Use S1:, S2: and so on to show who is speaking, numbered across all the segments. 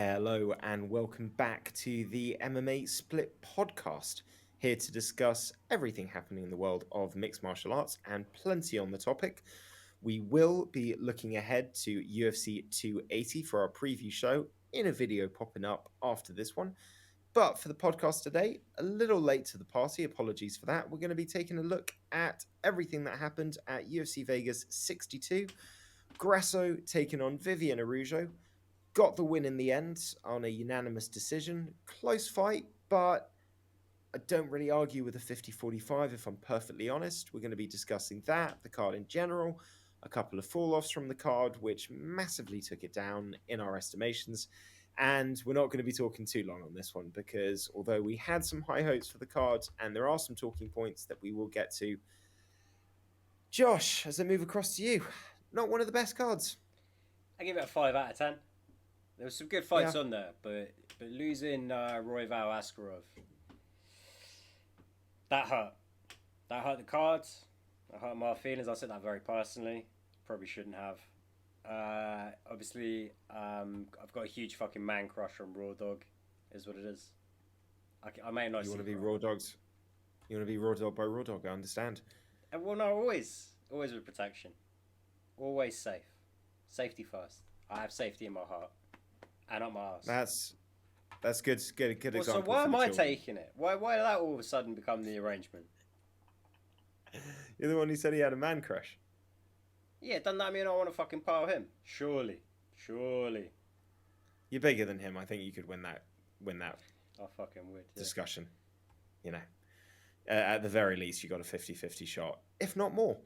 S1: Hello and welcome back to the MMA Split podcast. Here to discuss everything happening in the world of mixed martial arts and plenty on the topic. We will be looking ahead to UFC 280 for our preview show in a video popping up after this one. But for the podcast today, a little late to the party, apologies for that. We're going to be taking a look at everything that happened at UFC Vegas 62. Grasso taking on Vivian Araujo. Got the win in the end on a unanimous decision. Close fight, but I don't really argue with a 50-45 if I'm perfectly honest. We're going to be discussing that, the card in general, a couple of fall-offs from the card, which massively took it down in our estimations. And we're not going to be talking too long on this one because although we had some high hopes for the card and there are some talking points that we will get to, Josh, as I move across to you, not one of the best cards.
S2: I give it a 5 out of 10. There were some good fights on there, but losing Royval Askarov, that hurt. That hurt the cards. That hurt my feelings. I said that very personally. Probably shouldn't have. Obviously, I've got a huge fucking man crush on Raw Dog, is what it is. I may not.
S1: You want to be Raw Dogs? You want to be Raw Dog by Raw Dog? I understand.
S2: Well, no, always with protection, always safe, safety first. I have safety in my heart. And up my ass.
S1: That's good. Good example.
S2: So why am I taking it? Why did that all of a sudden become the arrangement?
S1: You're the one who said he had a man crush.
S2: Yeah, doesn't that mean I want to fucking pile him? Surely.
S1: You're bigger than him. I think you could win that.
S2: I fucking would. Yeah.
S1: Discussion. You know, at the very least, you got a 50-50 shot, if not more.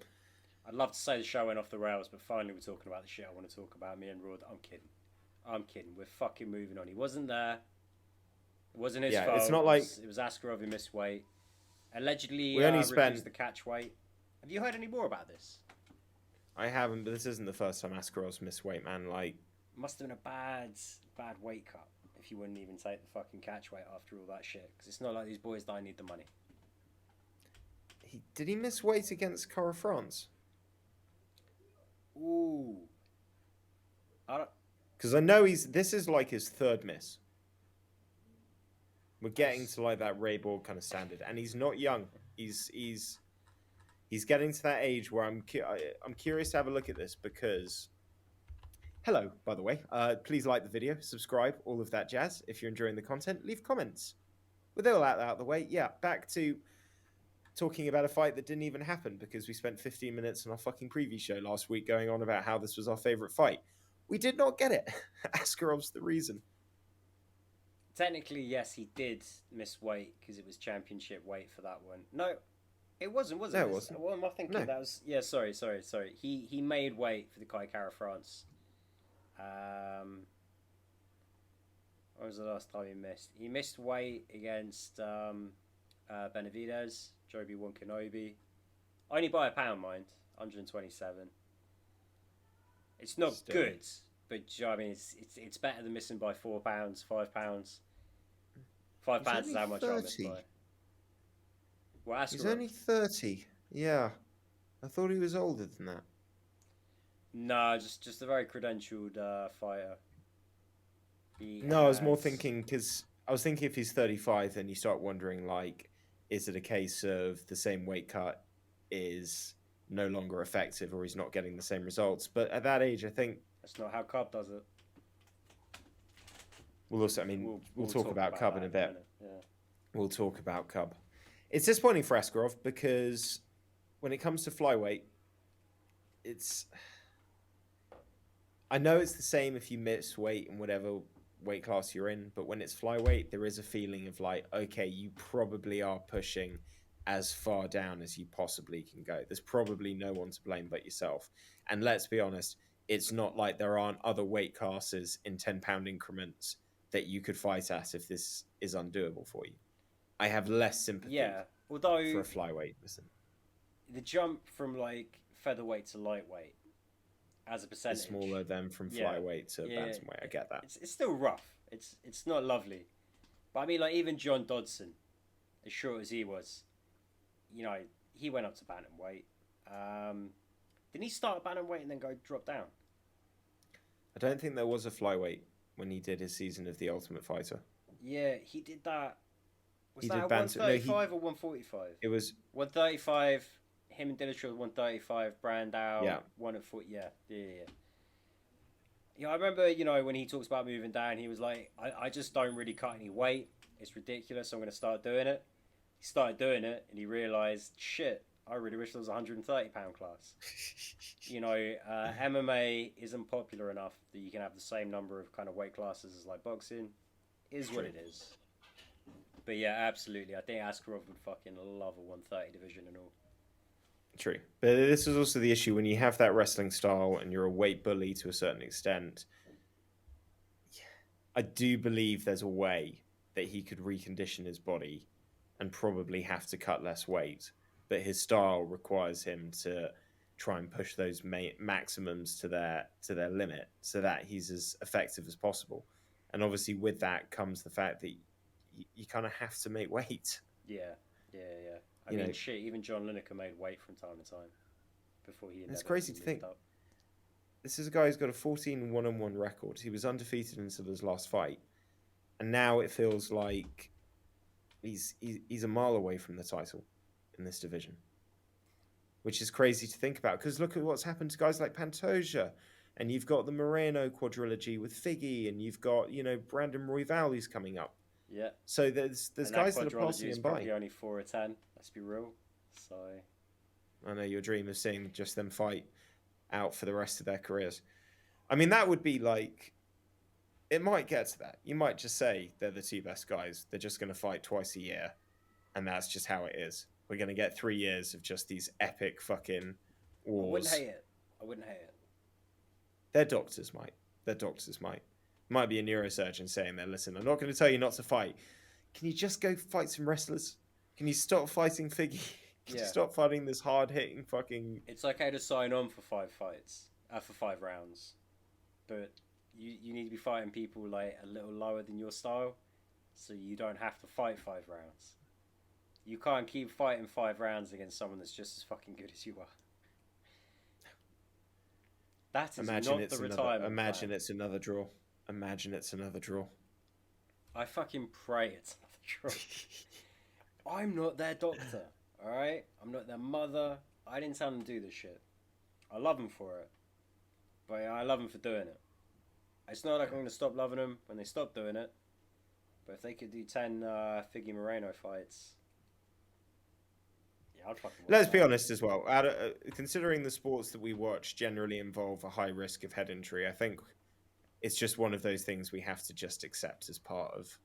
S2: I'd love to say the show went off the rails, but finally we're talking about the shit I want to talk about. Me and Rod. I'm kidding. We're fucking moving on. He wasn't there. It wasn't his fault.
S1: It's not like
S2: it was Askarov who missed weight. Allegedly,
S1: we only
S2: reduced the catch weight. Have you heard any more about this?
S1: I haven't, but this isn't the first time Askarov's missed weight, man. Like,
S2: must have been a bad weight cut if you wouldn't even take the fucking catch weight after all that shit. Because it's not like these boys don't need the money.
S1: Did he miss weight against Cara France?
S2: Ooh. I don't.
S1: Because I know this is like his third miss. We're getting to like that Ray Borg kind of standard, and he's not young. He's getting to that age where I'm curious to have a look at this because. Hello, by the way. Please like the video, subscribe, all of that jazz. If you're enjoying the content, leave comments. With all that out of the way, yeah, back to talking about a fight that didn't even happen because we spent 15 minutes on our fucking preview show last week going on about how this was our favorite fight. We did not get it. Askarov's the reason.
S2: Technically, yes, he did miss weight because it was championship weight for that one. No, it wasn't, was it?
S1: No, it wasn't.
S2: What am I thinking?
S1: No.
S2: That was... Yeah, sorry. He made weight for the Kai Kara France. When was the last time he missed? He missed weight against Benavidez, Joby Kenobi. Only by a pound, mind. 127. It's not good, but I mean, it's better than missing by 4 pounds, 5 pounds. 5 pounds is how much I missed by. Well,
S1: He's only 30. Yeah, I thought he was older than that.
S2: No, just a very credentialed fighter.
S1: I was more thinking because I was thinking if he's 35, then you start wondering like, is it a case of the same weight cut is no longer effective or he's not getting the same results? But at that age, I think
S2: that's not how Cub does it.
S1: We'll also, I mean, we'll talk about Cub in a bit.
S2: Yeah.
S1: We'll talk about Cub. It's disappointing for Askarov because when it comes to flyweight, I know it's the same if you miss weight in whatever weight class you're in, but when it's flyweight, there is a feeling of like, okay, you probably are pushing as far down as you possibly can go. There's probably no one to blame but yourself. And let's be honest, it's not like there aren't other weight classes in 10-pound increments that you could fight at if this is undoable for you. I have less sympathy for a flyweight. Listen,
S2: the jump from like featherweight to lightweight as a percentage
S1: is smaller than from flyweight to bantamweight. I get that.
S2: It's still rough. It's not lovely. But I mean, like even John Dodson, as short as he was, you know, he went up to bantamweight. Didn't he start at bantamweight and then drop down?
S1: I don't think there was a flyweight when he did his season of The Ultimate Fighter.
S2: Yeah, he did that. Was
S1: He
S2: that
S1: did
S2: at
S1: banter. No,
S2: 135 or 145?
S1: it was
S2: 135. Him and Dillashaw 135. Brandao
S1: yeah.
S2: 1 at 40. Yeah. Yeah, I remember, you know, when he talks about moving down, he was like, I just don't really cut any weight. It's ridiculous. I'm going to start doing it. He started doing it and he realised, shit, I really wish there was a 130-pound class. You know, MMA isn't popular enough that you can have the same number of kind of weight classes as like boxing. Is what it is. But yeah, absolutely. I think Askarov would fucking love a 130 division and all.
S1: True. But this is also the issue when you have that wrestling style and you're a weight bully to a certain extent. I do believe there's a way that he could recondition his body and probably have to cut less weight. But his style requires him to try and push those maximums to their limit so that he's as effective as possible. And obviously with that comes the fact that you kind of have to make weight.
S2: Yeah. I mean, shit, even John Lineker made weight from time to time before he
S1: It's crazy to think.
S2: up.
S1: This is a guy who's got a 14 1-on-1 record. He was undefeated until his last fight. And now it feels like he's a mile away from the title in this division. Which is crazy to think about. Because look at what's happened to guys like Pantoja. And you've got the Moreno quadrilogy with Figgy. And you've got, Brandon Royval who's coming up.
S2: Yeah.
S1: So there's guys that are passing him by.
S2: Probably only 4 or 10. Let's be real. So
S1: I know your dream of seeing just them fight out for the rest of their careers. I mean, that would be like, it might get to that. You might just say they're the 2 best guys. They're just going to fight twice a year, and that's just how it is. We're going to get 3 years of just these epic fucking wars.
S2: I wouldn't hate it.
S1: Their doctors might. Might be a neurosurgeon saying there, listen, I'm not going to tell you not to fight. Can you just go fight some wrestlers? Can you stop fighting Figgy? Can you stop fighting this hard-hitting fucking...
S2: It's okay to sign on for 5 fights, for 5 rounds. But you need to be fighting people like a little lower than your style, so you don't have to fight 5 rounds. You can't keep fighting 5 rounds against someone that's just as fucking good as you are. That is not the retirement
S1: Imagine
S2: plan.
S1: it's another draw. Imagine it's another draw.
S2: I fucking pray it's another draw. I'm not their doctor, alright? I'm not their mother. I didn't tell them to do this shit. I love them for it. But I love them for doing it. It's not like I'm going to stop loving them when they stop doing it. But if they could do 10 Figgy Moreno fights... Yeah, I'd fucking watch
S1: Let's
S2: that.
S1: be honest as well. Considering the sports that we watch generally involve a high risk of head injury, I think it's just one of those things we have to just accept as part of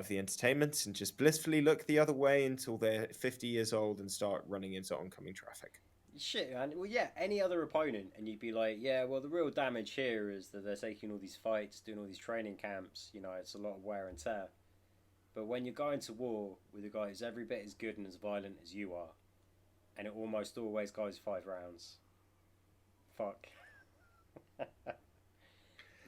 S1: the entertainment and just blissfully look the other way until they're 50 years old and start running into oncoming traffic.
S2: Shit, man. Well, yeah, any other opponent, and you'd be like, yeah, well, the real damage here is that they're taking all these fights, doing all these training camps. You know, it's a lot of wear and tear. But when you're going to war with a guy who's every bit as good and as violent as you are, and it almost always goes 5 rounds, fuck.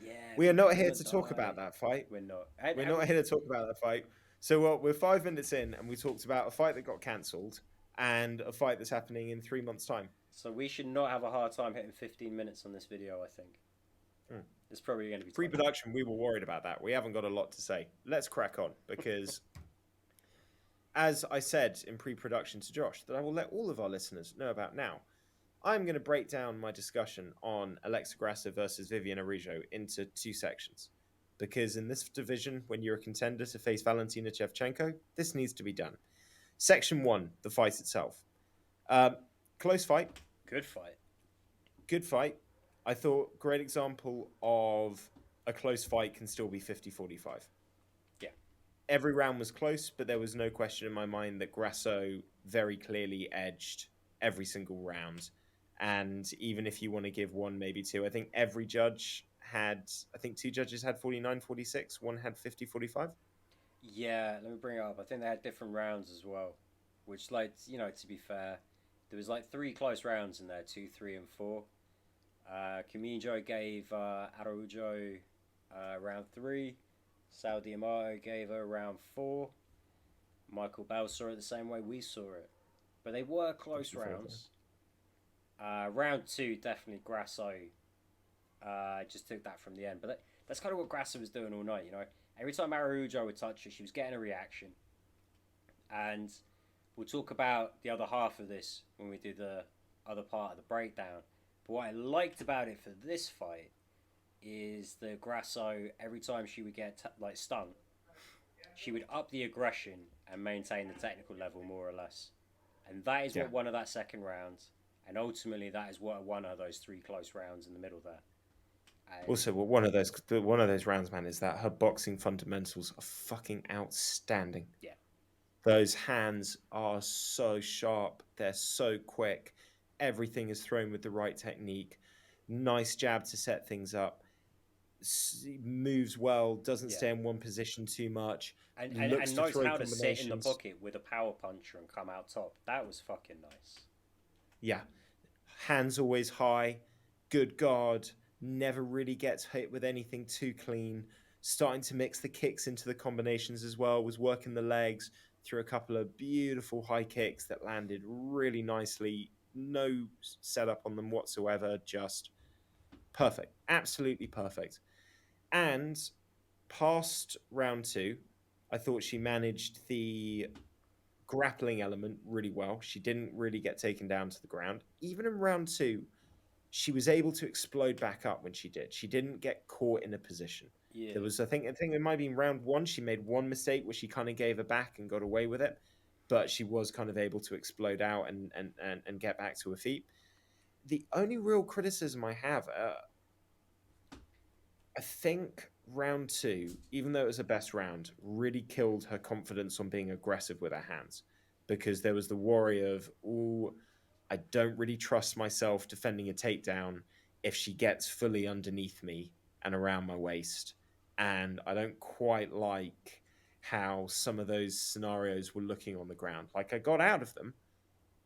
S2: Yeah,
S1: we are not here to talk about that fight.
S2: We're not.
S1: We're not here to talk about that fight. So we're 5 minutes in, and we talked about a fight that got cancelled and a fight that's happening in 3 months' time.
S2: So we should not have a hard time hitting 15 minutes on this video, I think. It's probably going to be...
S1: Pre-production, we were worried about that. We haven't got a lot to say. Let's crack on, because as I said in pre-production to Josh, that I will let all of our listeners know about now, I'm going to break down my discussion on Alexa Grasso versus Viviane Araujo into 2 sections. Because in this division, when you're a contender to face Valentina Shevchenko, this needs to be done. Section 1, the fight itself. Close fight.
S2: Good fight.
S1: Good fight. I thought great example of a close fight can still be 50-45.
S2: Yeah.
S1: Every round was close, but there was no question in my mind that Grasso very clearly edged every single round. And even if you want to give 1, maybe 2, I think every judge had, 2 judges had 49-46, 1 had 50-45.
S2: Yeah, let me bring it up. I think they had different rounds as well, which, like, you know, to be fair, there was like 3 close rounds in there, 2, 3, and 4. Camillo gave Araujo round 3. Saudi Amato gave her round 4. Michael Bell saw it the same way we saw it. But they were close rounds. Round 2, definitely Grasso just took that from the end. But That's kind of what Grasso was doing all night. Every time Araujo would touch her, she was getting a reaction. And we'll talk about the other half of this when we do the other part of the breakdown. But what I liked about it for this fight is the Grasso, every time she would get stung, she would up the aggression and maintain the technical level more or less. And that is what won her that second round. And ultimately, that is what won her those 3 close rounds in the middle there. And
S1: also, well, one of those rounds, man, is that her boxing fundamentals are fucking outstanding.
S2: Yeah.
S1: Those hands are so sharp. They're so quick. Everything is thrown with the right technique. Nice jab to set things up. Moves well. Doesn't stay in one position too much.
S2: And
S1: Looks to
S2: knows
S1: throw
S2: how to sit in the
S1: combinations.
S2: pocket with a power puncher and come out top. That was fucking nice.
S1: Yeah. Hands always high. Good guard. Never really gets hit with anything too clean. Starting to mix the kicks into the combinations as well. Was working the legs through a couple of beautiful high kicks that landed really nicely. No setup on them whatsoever. Just perfect. Absolutely perfect. And past round 2, I thought she managed the grappling element really well. She didn't really get taken down to the ground. Even in round 2, she was able to explode back up when she did. She didn't get caught in a position.
S2: Yeah.
S1: There was, I think it might be in round 1, she made one mistake where she kind of gave her back and got away with it, but she was kind of able to explode out and get back to her feet. The only real criticism I have, I think round 2, even though it was a best round, really killed her confidence on being aggressive with her hands, because there was the worry of, oh, I don't really trust myself defending a takedown if she gets fully underneath me and around my waist. And I don't quite like how some of those scenarios were looking on the ground. Like, I got out of them,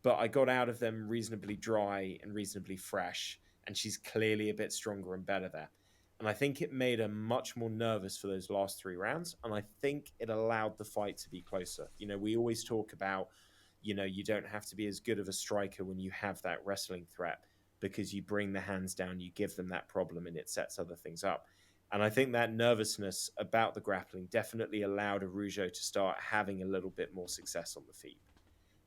S1: but I got out of them reasonably dry and reasonably fresh. And she's clearly a bit stronger and better there. And I think it made her much more nervous for those last 3 rounds. And I think it allowed the fight to be closer. We always talk about, you don't have to be as good of a striker when you have that wrestling threat, because you bring the hands down, you give them that problem, and it sets other things up. And I think that nervousness about the grappling definitely allowed Araujo to start having a little bit more success on the feet.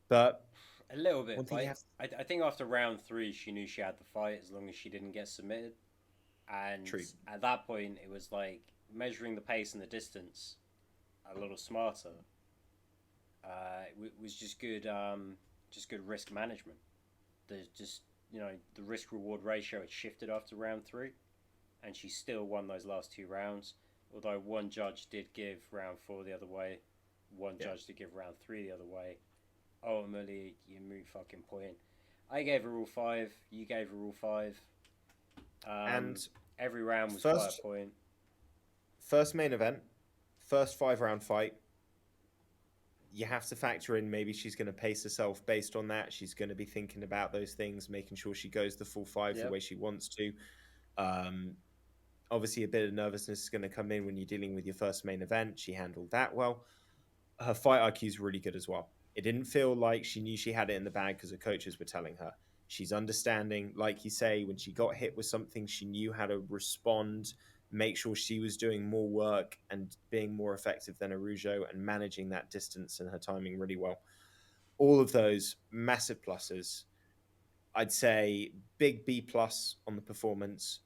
S1: But
S2: a little bit.
S1: one thing you have
S2: I think after round 3, she knew she had the fight as long as she didn't get submitted. And
S1: True.
S2: At that point, it was like measuring the pace and the distance a little smarter. It was just good risk management. The risk reward ratio had shifted after round 3, and she still won those last 2 rounds. Although one judge did give round 4 the other way, one judge did give round 3 the other way. Ultimately, you move fucking point. I gave her all 5. You gave her all 5. And every round was by a point.
S1: First main event, first 5-round fight. You have to factor in maybe she's going to pace herself based on that. She's going to be thinking about those things, making sure she goes the full 5 the way she wants to. Obviously, a bit of nervousness is going to come in when you're dealing with your first main event. She handled that well. Her fight IQ is really good as well. It didn't feel like she knew she had it in the bag because her coaches were telling her. She's understanding, like you say, when she got hit with something, she knew how to respond, make sure she was doing more work and being more effective than Araujo and managing that distance and her timing really well. All of those massive pluses. I'd say big B plus on the performance.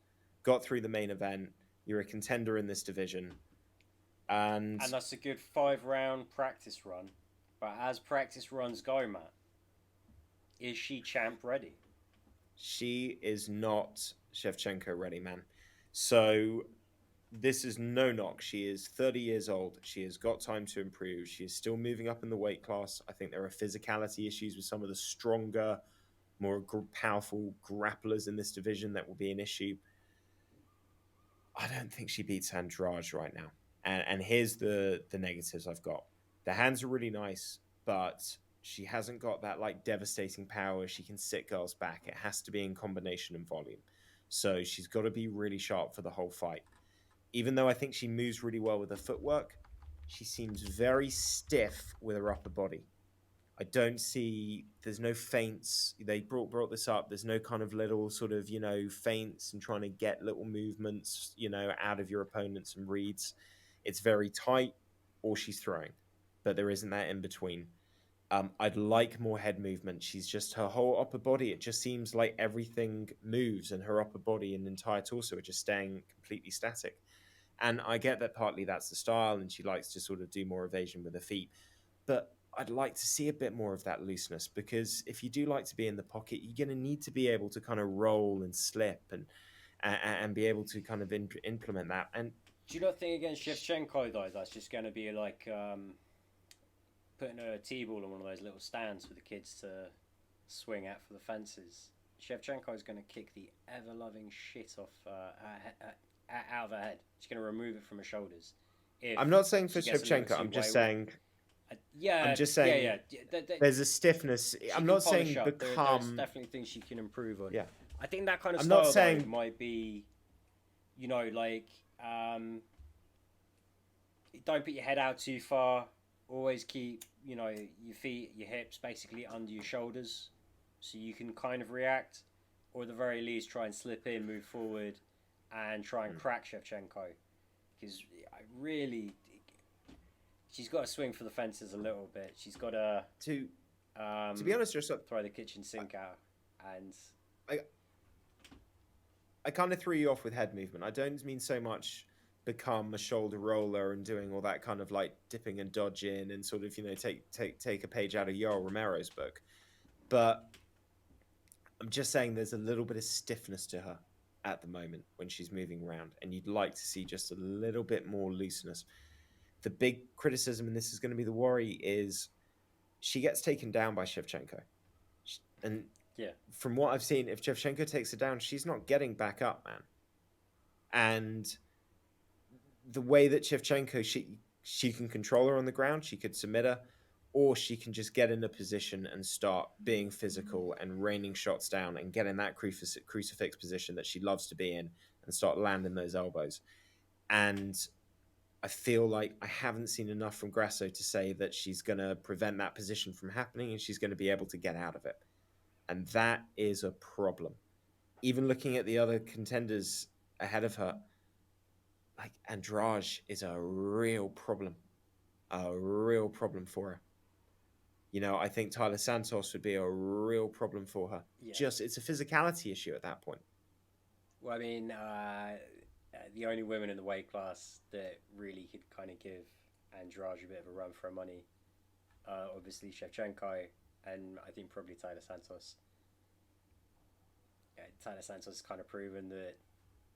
S1: Got through the main event. You're a contender in this division. And
S2: that's a good 5-round practice run. But as practice runs go, Matt, is she champ ready?
S1: She is not Shevchenko ready, man. So this is no knock. She is 30 years old. She has got time to improve. She is still moving up in the weight class. I think there are physicality issues with some of the stronger, more powerful grapplers in this division that will be an issue. I don't think she beats Andrade right now. And here's the negatives I've got. The hands are really nice, but she hasn't got that like devastating power. She can sit girls back. It has to be in combination and volume. So she's got to be really sharp for the whole fight. Even though I think she moves really well with her footwork, she seems very stiff with her upper body. I don't see. There's no feints. They brought this up. There's no kind of little sort of feints and trying to get little movements out of your opponents and reads. It's very tight, or she's throwing, but there isn't that in between. I'd like more head movement. She's just her whole upper body. It just seems like everything moves, and her upper body and entire torso are just staying completely static. And I get that partly that's the style, and she likes to sort of do more evasion with her feet. But I'd like to see a bit more of that looseness, because if you do like to be in the pocket, you're going to need to be able to kind of roll and slip and be able to kind of implement that. And
S2: Do you not think against Shevchenko though that's just going to be like putting a T-ball on one of those little stands for the kids to swing at for the fences? Shevchenko is going to kick the ever-loving shit off out of her head. She's going to remove it from her shoulders. If
S1: I'm not saying for
S2: she gets a little
S1: Shevchenko.
S2: too
S1: I'm just
S2: wayward.
S1: saying.
S2: Yeah,
S1: I'm just saying.
S2: yeah.
S1: There's a stiffness.
S2: She
S1: I'm
S2: can
S1: not
S2: polish
S1: saying
S2: up. There's
S1: become.
S2: definitely things she can improve on.
S1: Yeah.
S2: I think that kind of
S1: I'm
S2: style
S1: not saying.
S2: though, might be, like, don't put your head out too far. Always keep, your feet, your hips basically under your shoulders so you can kind of react. Or at the very least, try and slip in, move forward, and try and crack Shevchenko. Because I really. She's got to swing for the fences a little bit. She's got
S1: to be honest, just
S2: throw the kitchen sink out. And
S1: I kind of threw you off with head movement. I don't mean so much become a shoulder roller and doing all that kind of like dipping and dodging and sort of take a page out of Yoel Romero's book, but I'm just saying there's a little bit of stiffness to her at the moment when she's moving around, and you'd like to see just a little bit more looseness. The big criticism, and this is going to be the worry, is she gets taken down by Shevchenko, and
S2: yeah,
S1: from what I've seen, if Shevchenko takes her down, she's not getting back up, man. And the way that Shevchenko, she can control her on the ground, she could submit her, or she can just get in a position and start being physical and raining shots down and get in that crucifix position that she loves to be in and start landing those elbows. And I feel like I haven't seen enough from Grasso to say that she's going to prevent that position from happening and she's going to be able to get out of it. And that is a problem. Even looking at the other contenders ahead of her, like Andrade is a real problem for her. I think Tyler Santos would be a real problem for her.
S2: yeah.
S1: Just it's a physicality issue at that point.
S2: Well, I mean, the only women in the weight class that really could kind of give Andrade a bit of a run for her money, obviously Shevchenko, and I think probably Tyler Santos. Tyler Santos has kind of proven that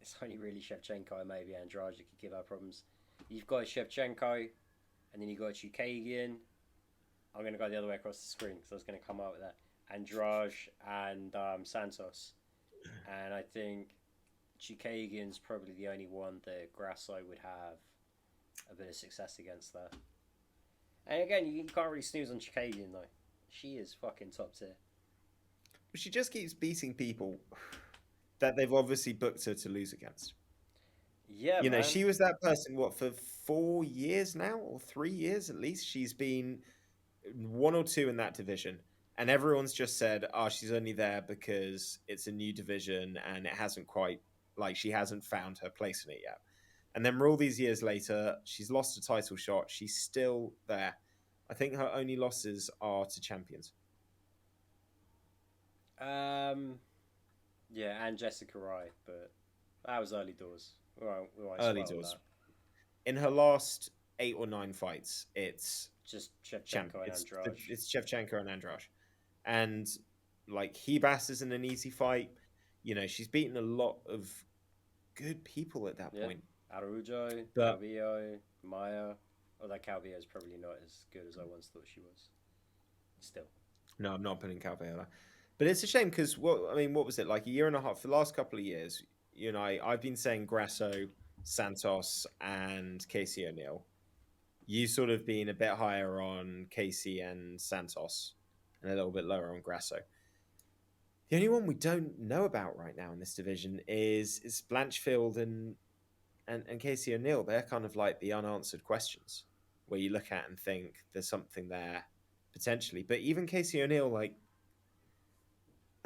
S2: it's only really Shevchenko and maybe Andrade that could give her problems. You've got Shevchenko, and then you've got Chukagian. I'm going to go the other way across the screen because I was going to come out with that. Andrade and Santos. And I think Chukagian's probably the only one that Grasso would have a bit of success against there. And again, you can't really snooze on Chukagian though. She is fucking top tier.
S1: But she just keeps beating people that they've obviously booked her to lose against.
S2: Yeah, man.
S1: She was that person, for 4 years now, or 3 years at least? She's been 1 or 2 in that division. And everyone's just said, she's only there because it's a new division and it hasn't quite, she hasn't found her place in it yet. And then all these years later, she's lost a title shot. She's still there. I think her only losses are to champions.
S2: Yeah, and Jessica Rai, but that was early doors.
S1: Early doors. In her last 8 or 9 fights, it's
S2: just Shevchenko and Andrade.
S1: It's Shevchenko and Andrade. And Hebas isn't an easy fight. She's beaten a lot of good people at that point.
S2: Araujo, Calvillo, Maya. Although Calvillo is probably not as good as I once thought she was. Still.
S1: No, I'm not putting Calvillo there. But it's a shame because, what was it, a year and a half, for the last couple of years, I've been saying Grasso, Santos, and Casey O'Neill. You sort of been a bit higher on Casey and Santos and a little bit lower on Grasso. The only one we don't know about right now in this division is Blanchfield and Casey O'Neill. They're kind of like the unanswered questions where you look at and think there's something there potentially. But even Casey O'Neill, like,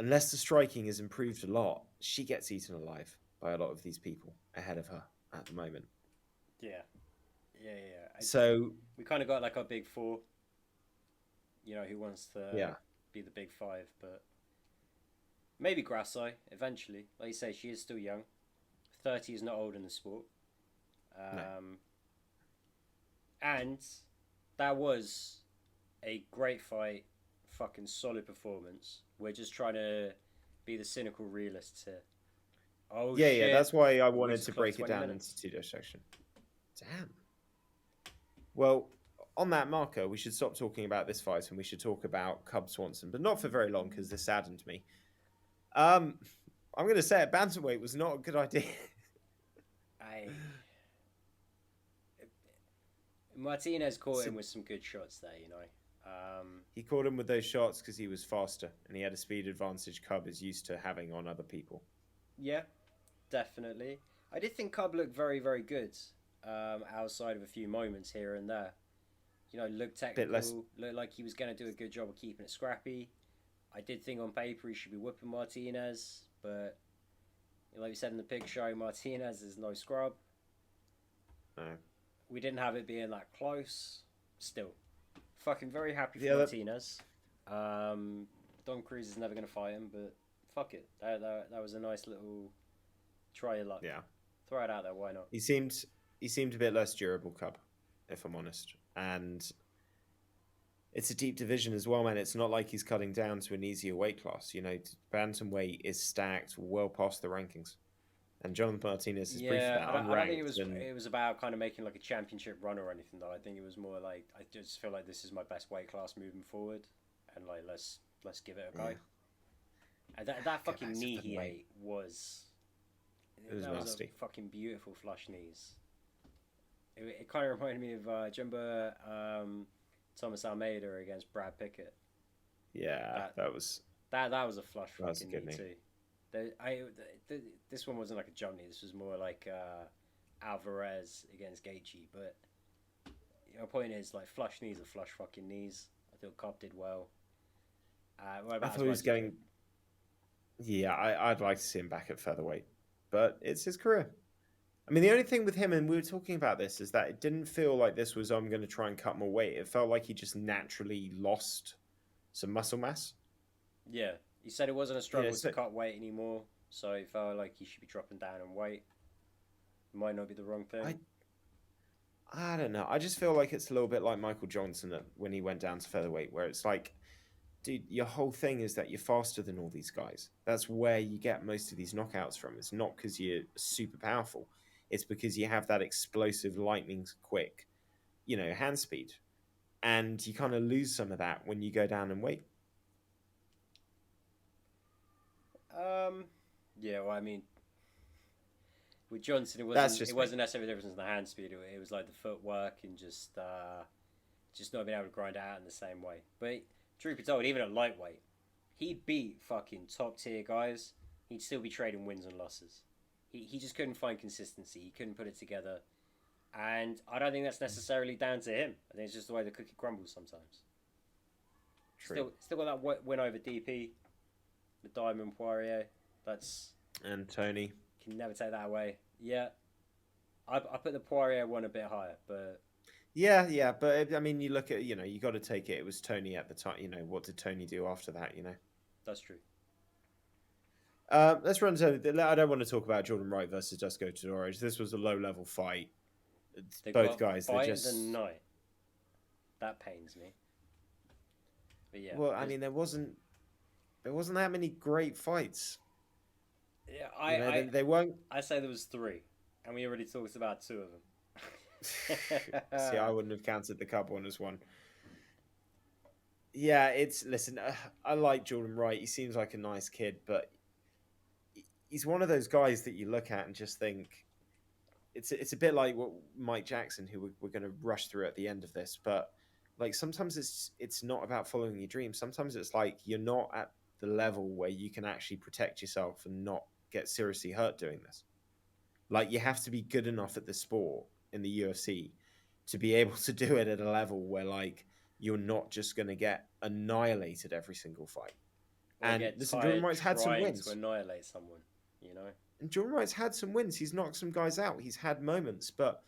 S1: unless the striking has improved a lot, she gets eaten alive by a lot of these people ahead of her at the moment.
S2: Yeah, yeah.
S1: So
S2: We kind of got like our big four. Who wants to
S1: yeah,
S2: be the big five, but maybe Grasso eventually. Like you say, she is still young. 30 is not old in the sport.
S1: no,
S2: And that was a great fight, fucking solid performance. We're just trying to be the cynical realists here. Oh
S1: yeah.
S2: shit,
S1: That's why I
S2: we
S1: wanted
S2: just
S1: to
S2: clocked
S1: break it
S2: 20
S1: down
S2: minutes.
S1: into two section. Damn. Well, on that marker, we should stop talking about this fight and we should talk about Cub Swanson, but not for very long because this saddened me. Um, I'm going to say it. Bantamweight was not a good idea.
S2: I Martinez caught him with some good shots there.
S1: He caught him with those shots because he was faster and he had a speed advantage Cub is used to having on other people.
S2: Yeah, definitely. I did think Cub looked very, very good. Outside of a few moments here and there, looked
S1: Bit less.
S2: technical, looked like he was going to do a good job of keeping it scrappy. I did think on paper he should be whipping Martinez, but like we said in the pig show, Martinez is no scrub.
S1: No.
S2: We didn't have it being that close. Still, fucking very happy for
S1: Yeah,
S2: Martinez. Don Cruz is never going to fight him, but fuck it. That was a nice little try your luck.
S1: Yeah.
S2: Throw it out there. Why not?
S1: He seemed a bit less durable, Cub, if I'm honest. And it's a deep division as well, man. It's not like he's cutting down to an easier weight class. Bantamweight is stacked well past the rankings. And Jonathan Martinez is briefed that,
S2: I don't think
S1: unranked.
S2: it was about kind of making like a championship run or anything though. I think it was more like I just feel like this is my best weight class moving forward, and like let's give it a go.
S1: Yeah.
S2: And that fucking
S1: back to
S2: knee he
S1: featherweight.
S2: ate was
S1: was
S2: that was
S1: nasty.
S2: a fucking beautiful flush knees. It kind of reminded me of do you remember Thomas Almeida against Brad Pickett?
S1: Yeah, that was
S2: that was a flush
S1: was a
S2: fucking
S1: good
S2: knee
S1: knee.
S2: too. This one wasn't like a jump knee. This was more like Alvarez against Gaethje. But my point is, like, flush knees are flush fucking knees. I thought Cobb did well.
S1: I thought he was getting. Yeah, I'd like to see him back at featherweight, but it's his career. I mean, the only thing with him, and we were talking about this, is that it didn't feel like this was I'm going to try and cut more weight. It felt like he just naturally lost some muscle mass.
S2: Yeah, he said it wasn't a struggle to cut weight anymore, so he felt like he should be dropping down in weight. Might not be the wrong thing.
S1: I don't know. I just feel like it's a little bit like Michael Johnson when he went down to featherweight, where it's like, dude, your whole thing is that you're faster than all these guys. That's where you get most of these knockouts from. It's not because you're super powerful. It's because you have that explosive, lightning quick, hand speed. And you kind of lose some of that when you go down in weight.
S2: Yeah, well, I mean, with Johnson, it wasn't necessarily the difference in the hand speed. It was like the footwork and just not being able to grind it out in the same way. But truth be told, even at lightweight, he beat fucking top tier guys. He'd still be trading wins and losses. He just couldn't find consistency. He couldn't put it together. And I don't think that's necessarily down to him. I think it's just the way the cookie crumbles sometimes. True. Still got that win over DP, the Diamond Poirier.
S1: And Tony.
S2: Can never take that away. Yeah. I put the Poirier one a bit higher, but...
S1: Yeah, but I mean, you look at, you got to take it. It was Tony at the time. What did Tony do after that,
S2: That's true.
S1: Let's run to... I don't want to talk about Jordan Wright versus Dusko Todorovic. This was a low-level fight. Both guys, they just...
S2: Fight of the night. That pains me. But yeah.
S1: Well, I mean, there wasn't that many great fights.
S2: Yeah,
S1: they weren't...
S2: I say there was 3, and we already talked about 2 of them.
S1: See, I wouldn't have counted the Cub one as one. Yeah, listen, I like Jordan Wright. He seems like a nice kid, but he's one of those guys that you look at and just think it's a bit like what Mike Jackson, who we're going to rush through at the end of this, but like sometimes it's not about following your dreams. Sometimes it's like you're not at the level where you can actually protect yourself and not get seriously hurt doing this. Like, you have to be good enough at the sport in the UFC to be able to do it at a level where, like, you're not just going to get annihilated every single fight.
S2: Or
S1: And
S2: get
S1: listen, Jordan
S2: tired
S1: Wright's had some
S2: trying
S1: wins.
S2: to annihilate someone, you know?
S1: And Jordan Wright's had some wins. He's knocked some guys out. He's had moments, but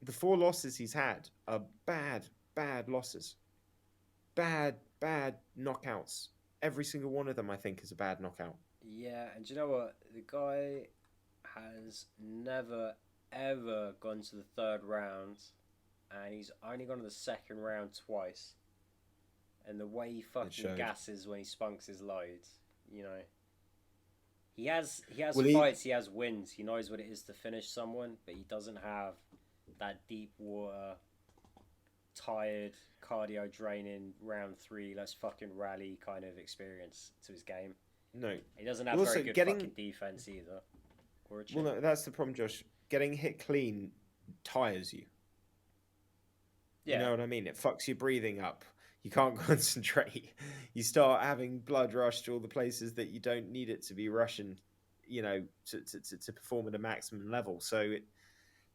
S1: the 4 losses he's had are bad, bad losses. Bad, bad knockouts. Every single one of them, I think, is a bad knockout.
S2: Yeah, and do you know what? The guy has never, ever gone to the third round, and he's only gone to the second round twice. And the way he fucking gasses when he spunks his loads, you know. He has fights, he has wins. He knows what it is to finish someone, but he doesn't have that deep water, tired, cardio draining round 3, let's fucking rally kind of experience to his game.
S1: No,
S2: he doesn't have very good fucking defense either.
S1: Well, no, that's the problem, Josh. Getting hit clean tires you. Yeah. You know what I mean? It fucks your breathing up. You can't concentrate. You start having blood rush to all the places that you don't need it to be rushing, you know, to perform at a maximum level. So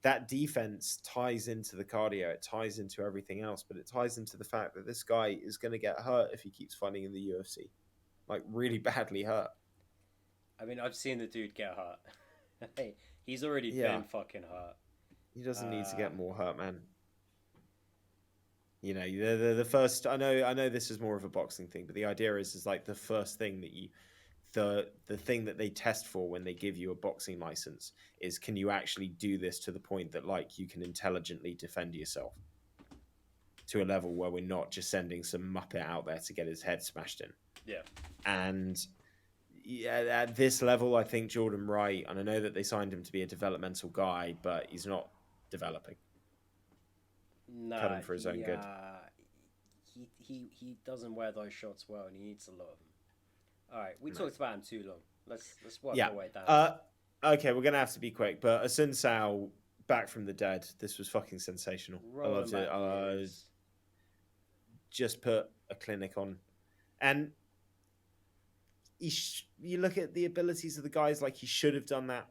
S1: that defense ties into the cardio. It ties into everything else, but it ties into the fact that this guy is going to get hurt if he keeps fighting in the UFC. Like, really badly hurt.
S2: I mean, I've seen the dude get hurt. Hey, he's already been fucking hurt.
S1: He doesn't need to get more hurt, man. You know, the first. I know this is more of a boxing thing, but the idea is like the first thing that the thing that they test for when they give you a boxing license is, can you actually do this to the point that like you can intelligently defend yourself to a level where we're not just sending some muppet out there to get his head smashed in.
S2: Yeah.
S1: And at this level, I think Jordan Wright, and I know that they signed him to be a developmental guy, but he's not developing.
S2: No,
S1: cut him for his own good.
S2: He doesn't wear those shots well, and he eats a lot of them. All right, we talked about him too long. Let's work our way down.
S1: Okay, we're gonna have to be quick, but Asun Sao back from the dead. This was fucking sensational. I loved it. Just put a clinic on, and you look at the abilities of the guys. Like, he should have done that,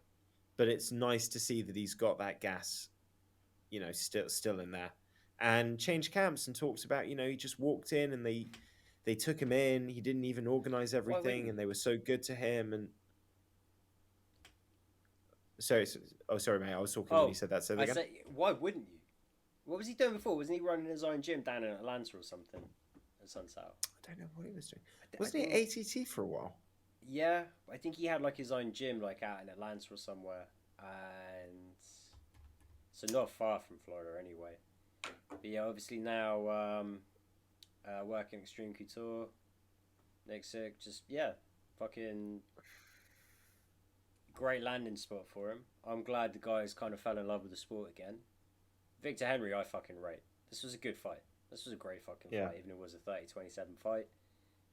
S1: but it's nice to see that he's got that gas, you know, still in there. And changed camps and talks about, you know, he just walked in and they took him in. He didn't even organize everything, and they were so good to him. And sorry, mate. I was talking when he said that. So
S2: why wouldn't you? What was he doing before? Wasn't he running his own gym down in Atlanta or something? At Sunsouth?
S1: I don't know what he was doing. Wasn't he ATT for a while?
S2: Yeah, I think he had like his own gym, like out in Atlanta or somewhere, and so not far from Florida anyway. But yeah, obviously now working Extreme Couture, next just fucking great landing spot for him. I'm glad the guys kind of fell in love with the sport again. Victor Henry, I fucking rate. This was a good fight. This was a great fucking fight, even if it was a 30-27 fight.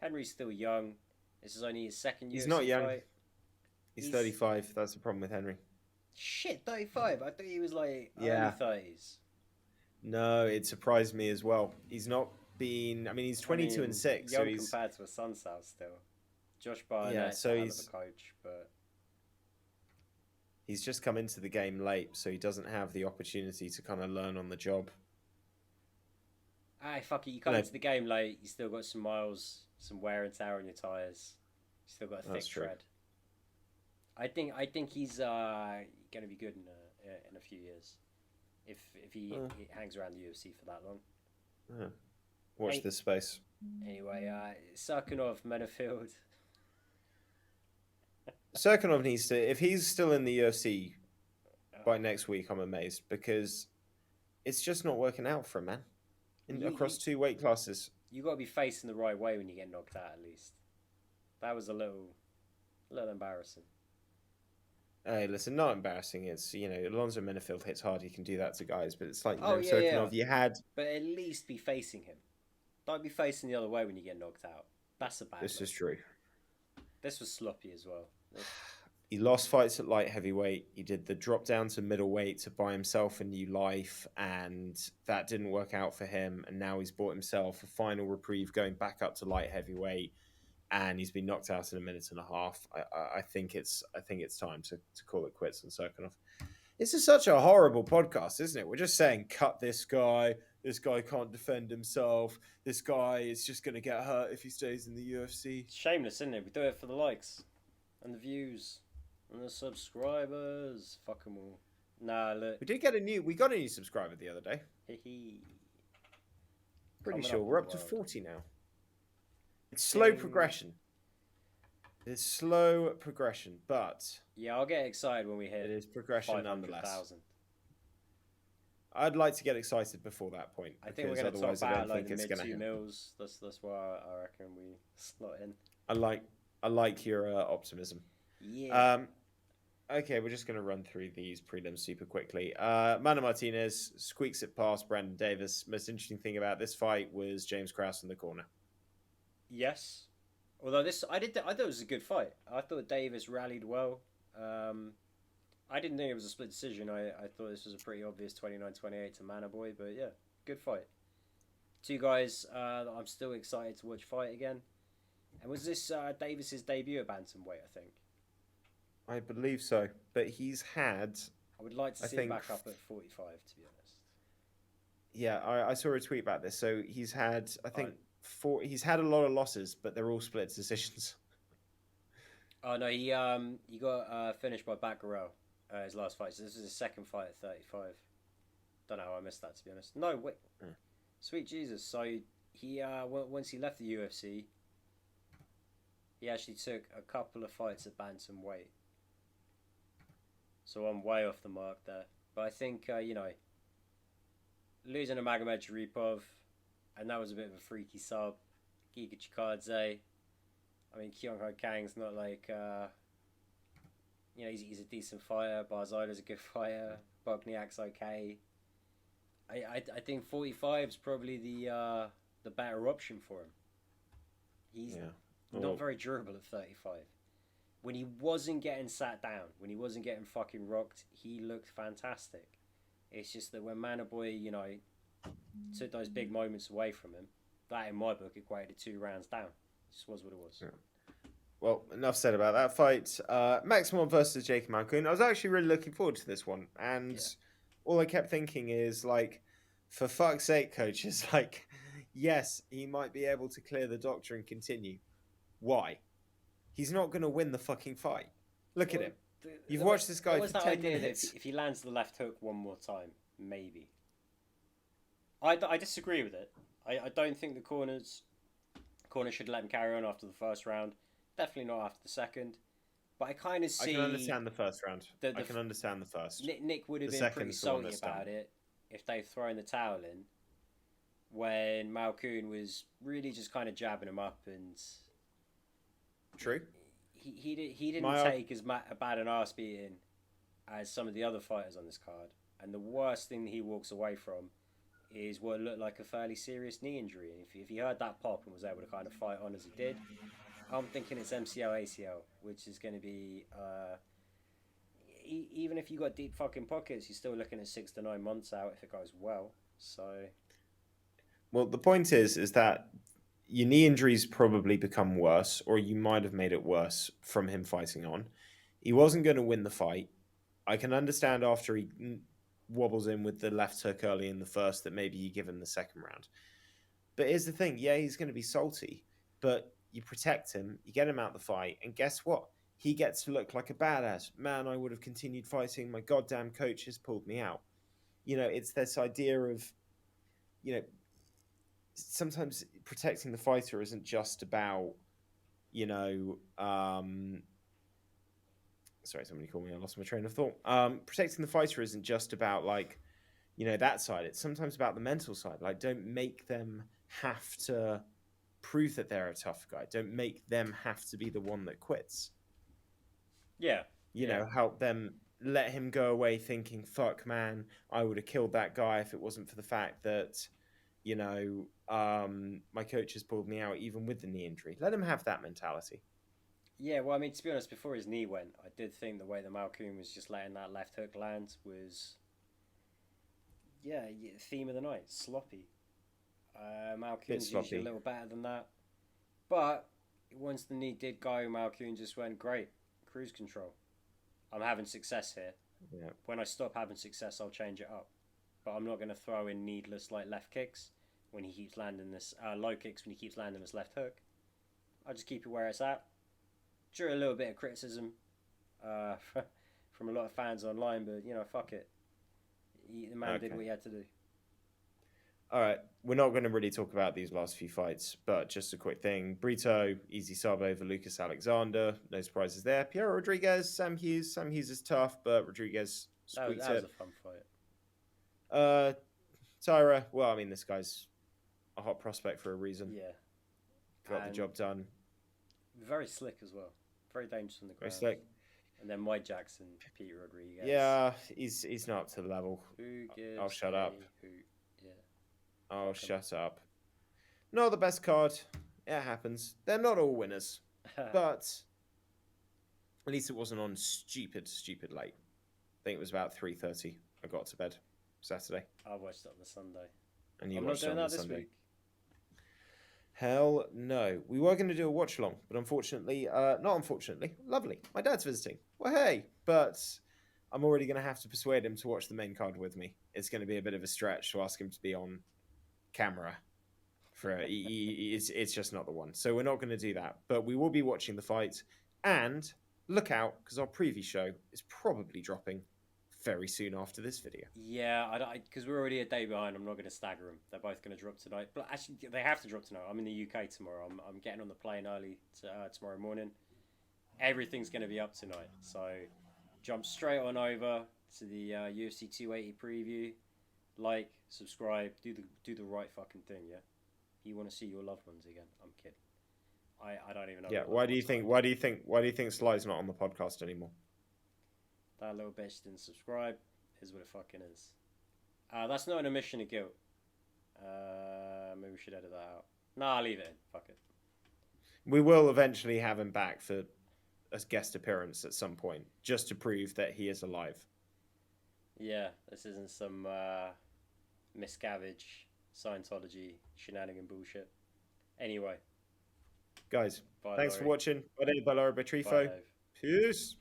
S2: Henry's still young. This is only his second UFC
S1: He's not young.
S2: Fight.
S1: He's 35. That's the problem with Henry.
S2: Shit, 35. I thought he was like early 30s.
S1: No, it surprised me as well. He's not been. I mean, he's 22 and 6.
S2: Young
S1: so he's
S2: compared to a Sunsouth still. Josh Barnett,
S1: so
S2: he's a coach, but
S1: he's just come into the game late, so he doesn't have the opportunity to kind of learn on the job.
S2: Fuck it. You come into the game late, you still got some miles, some wear and tear on your tyres. You still got a thick tread. I think he's going to be good in a few years. If he hangs around the UFC for that long.
S1: Watch this space.
S2: Anyway, Sarkinov, Menafield.
S1: Sarkinov needs to, if he's still in the UFC by next week, I'm amazed, because it's just not working out for him, man. Across 2 weight classes.
S2: You got to be facing the right way when you get knocked out, at least. That was a little embarrassing.
S1: Hey, listen, not embarrassing. It's, you know, Alonzo Menafield hits hard. He can do that to guys, but it's like, Sarkinov, you had.
S2: But at least be facing him. Don't be facing the other way when you get knocked out. That's a bad.
S1: This is true.
S2: This was sloppy as well.
S1: He lost fights at light heavyweight. He did the drop down to middleweight to buy himself a new life, and that didn't work out for him. And now he's bought himself a final reprieve going back up to light heavyweight, and he's been knocked out in 1.5 minutes. I think it's time to call it quits on Sarkinov. This is such a horrible podcast, isn't it? We're just saying cut this guy, this guy can't defend himself. This guy is just going to get hurt if he stays in the UFC.
S2: It's shameless, isn't it? We do it for the likes and the views and the subscribers. Fuck 'em all. Nah, look.
S1: We got a new subscriber the other day. Pretty sure we're up to 40 now. It's slow progression. It's slow progression, but
S2: yeah, I'll get excited when we hit.
S1: It is progression nonetheless. I'd like to get excited before that point.
S2: I think we're going to talk about like the mid 2 mils. That's where I reckon we slot in.
S1: I like your optimism.
S2: Yeah.
S1: Okay, we're just going to run through these prelims super quickly. Mana Martinez squeaks it past Brandon Davis. Most interesting thing about this fight was James Grasso in the corner.
S2: Yes. Although I thought it was a good fight. I thought Davis rallied well. I didn't think it was a split decision. I thought this was a pretty obvious 29-28 to Mana Boy, but yeah, good fight. Two guys that I'm still excited to watch fight again. And was this Davis's debut at bantamweight, I think?
S1: I believe so, but he's had...
S2: I would like to see him back up at 45, to be honest.
S1: Yeah, I saw a tweet about this. So he's had, I think, he's had a lot of losses, but they're all split decisions.
S2: Oh, no, he got finished by Grasso his last fight. So this is his second fight at 35. Don't know how I missed that, to be honest. No, wait. Sweet Jesus. So he once he left the UFC, he actually took a couple of fights at bantamweight. So I'm way off the mark there. But I think, losing to Magomed Sharipov, and that was a bit of a freaky sub. Giga Chikadze. I mean, Kyung Ho Kang's not like, he's a decent fighter. Barzaida's a good fighter. Bogniak's okay. I think 45 is probably the better option for him. He's not very durable at 35. When he wasn't getting sat down, when he wasn't getting fucking rocked, he looked fantastic. It's just that when Mana Boy, took those big moments away from him, that in my book equated to 2 rounds down. It just was what it was.
S1: Yeah. Well, enough said about that fight. Maximum versus Jacob Malkoun. I was actually really looking forward to this one. And all I kept thinking is, like, for fuck's sake, coaches, like, yes, he might be able to clear the doctor and continue. Why? He's not going to win the fucking fight. Look at him. You've watched this guy for 10 minutes.
S2: If he lands the left hook one more time, maybe. I disagree with it. I don't think the corner should let him carry on after the first round. Definitely not after the second. But I kind of see...
S1: I can understand the first round. I can understand the first.
S2: Nick would have been pretty salty about it if they'd thrown the towel in when Malkoun was really just kind of jabbing him up and...
S1: True.
S2: He didn't take as bad an arse beating as some of the other fighters on this card. And the worst thing he walks away from is what looked like a fairly serious knee injury. If he heard that pop and was able to kind of fight on as he did, I'm thinking it's MCL, ACL, which is going to be... even if you got deep fucking pockets, you're still looking at 6 to 9 months out if it goes well. So...
S1: Well, the point is that your knee injuries probably become worse, or you might have made it worse from him fighting on. He wasn't going to win the fight. I can understand after he wobbles in with the left hook early in the first that maybe you give him the second round. But here's the thing. Yeah, he's going to be salty, but you protect him, you get him out the fight, and guess what? He gets to look like a badass. Man, I would have continued fighting. My goddamn coach has pulled me out. It's this idea of, sometimes protecting the fighter isn't just about, sorry, somebody called me. I lost my train of thought. Protecting the fighter isn't just about that side. It's sometimes about the mental side. Like, don't make them have to prove that they're a tough guy. Don't make them have to be the one that quits.
S2: Yeah.
S1: Help them. Let him go away thinking, fuck, man, I would have killed that guy if it wasn't for the fact that, my coach has pulled me out even with the knee injury. Let him have that mentality.
S2: Yeah, well, I mean, to be honest, before his knee went, I did think the way that Malkoun was just letting that left hook land was, theme of the night, sloppy. Malkoun's usually a little better than that. But once the knee did go, Malkoun just went, great, cruise control. I'm having success here.
S1: Yeah.
S2: When I stop having success, I'll change it up. but I'm not going to throw in needless like left kicks when he keeps landing this low kicks when he keeps landing this left hook. I'll just keep it where it's at. Sure, a little bit of criticism uh, from a lot of fans online, but fuck it. The man did what he had to do.
S1: All right, we're not going to really talk about these last few fights, but just a quick thing. Brito, easy sub over Lucas Alexander. No surprises there. Piero Rodriguez, Sam Hughes. Sam Hughes is tough, but Rodriguez squeaked
S2: that was a fun fight.
S1: Tyra, well, I mean, this guy's a hot prospect for a reason.
S2: Yeah.
S1: Got the job done.
S2: Very slick as well. Very dangerous on the ground.
S1: Very slick.
S2: And then Mike Jackson, Pete Rodriguez.
S1: Yeah, he's not up to the level.
S2: Who gives
S1: I'll shut up.
S2: Yeah.
S1: I'll shut up. Not the best card. It happens. They're not all winners. But at least it wasn't on stupid late. I think it was about 3:30. I got to bed Saturday.
S2: I watched it on the Sunday.
S1: And you
S2: I'm
S1: watched
S2: not doing
S1: it on
S2: that
S1: the
S2: this
S1: Sunday.
S2: week.
S1: Hell no. We were going to do a watch along, but unfortunately, not unfortunately, lovely. My dad's visiting. Well, hey, but I'm already going to have to persuade him to watch the main card with me. It's going to be a bit of a stretch to ask him to be on camera. It's just not the one. So we're not going to do that. But we will be watching the fight. And look out, because our preview show is probably dropping very soon after this video.
S2: Yeah, because we're already a day behind. I'm not going to stagger them. They're both going to drop tonight. But actually, they have to drop tonight. I'm in the UK tomorrow. I'm getting on the plane early tomorrow morning. Everything's going to be up tonight. So jump straight on over to the UFC 280 preview. Like, subscribe, do the right fucking thing. Yeah, you want to see your loved ones again? I'm kidding. I don't even know.
S1: Yeah. Why do you think Sly's not on the podcast anymore?
S2: That little bitch didn't subscribe. Is what it fucking is. That's not an admission of guilt. Maybe we should edit that out. Nah, I'll leave it in. Fuck it.
S1: We will eventually have him back for a guest appearance at some point, just to prove that he is alive.
S2: Yeah, this isn't some miscavige Scientology shenanigan bullshit. Anyway.
S1: Guys,
S2: Bye,
S1: thanks
S2: Laurie.
S1: for watching. Bye, Laura Betrifo.
S2: Bye, Dave.
S1: Peace.